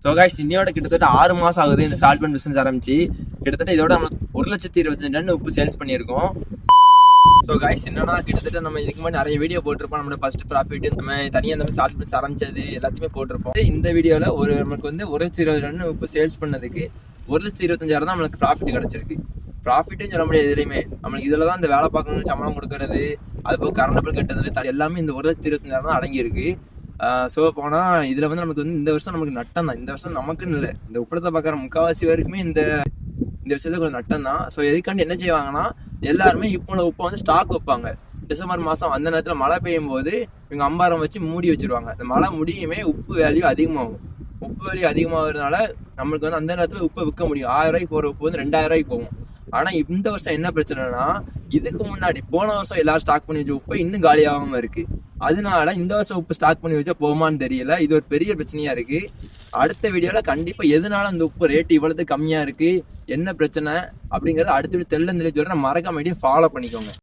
So guys இன்னையோட கிட்டத்தட்ட 6 மாசம் ஆகுது இந்த சால்ட் பன் பிசினஸ் ஆரம்பிச்சு. கிட்டத்தட்ட இதோட நம்ம 1,25,000 டன் உப்பு சேல்ஸ் பண்ணியிருக்கோம். ஸோ கைஸ் என்னன்னா கிட்டத்தட்ட நம்ம இதுக்கு முன்னாடி நிறைய வீடியோ போட்டிருப்போம். நம்மளோட ஃபர்ஸ்ட் ப்ராஃபிட் நம்ம தனியாக இந்த சால்ட் பிசினஸ் ஆரம்பிச்சது எல்லாத்தையுமே போட்டிருப்போம். இந்த வீடியோவில் நமக்கு வந்து 1,20,000 டன் உப்பு சேல்ஸ் பண்ணதுக்கு 1,25,000 தான் நம்மளுக்கு ப்ராஃபிட் கிடைச்சிருக்கு. ப்ராஃபிட்டும் சொல்ல முடியாது எதுலையுமே. நம்மளுக்கு இதில் தான் இந்த வேலை பார்க்கணும்னு சம்பளம் கொடுக்கறது, அது போக கரண்ட் பில் கட்டுறது எல்லாமே இந்த 1,25,000 தான் அடங்கியிருக்கு. ஸோ போனால் இதில் வந்து நமக்கு வந்து இந்த வருஷம் நமக்கு நட்டம் தான். இந்த வருஷம் நமக்குன்னு இல்லை, இந்த உப்படத்தை பார்க்குற முக்கால்வாசி பேருக்குமே இந்த வருஷத்துக்கு கொஞ்சம் நட்டம் தான். ஸோ எதுக்காண்டி என்ன செய்வாங்கன்னா எல்லாருமே இப்போ உப்பை வந்து ஸ்டாக் வைப்பாங்க. டிசம்பர் மாதம் அந்த நேரத்தில் மழை பெய்யும் போது இவங்க அம்பாரம் வச்சு மூடி வச்சிருவாங்க. அந்த மழை முடியுமே உப்பு வேல்யூ அதிகமாகும். உப்பு வேல்யூ அதிகமாகிறதுனால நம்மளுக்கு வந்து அந்த நேரத்தில் உப்பை விற்க முடியும். 1000 ரூபாய்க்கு போகிற உப்பு வந்து 2000 ரூபாய்க்கு போகும். ஆனால் இந்த வருஷம் என்ன பிரச்சனைனா, இதுக்கு முன்னாடி போன வருஷம் எல்லாரும் ஸ்டாக் பண்ணி வச்ச உப்பை இன்னும் காலியாகாமல் இருக்கு. அதனால இந்த வருஷம் உப்பு ஸ்டாக் பண்ணி வச்சா போகுமான்னு தெரியல. இது ஒரு பெரிய பிரச்சனையா இருக்கு. அடுத்த வீடியோல கண்டிப்பா எதனால அந்த உப்பு ரேட் இவ்வளவு கம்மியா இருக்கு, என்ன பிரச்சனை அப்படிங்கறது அடுத்த வீடியோ தெரியல சொல்றேன். மறக்காம ஃபாலோ பண்ணிக்கோங்க.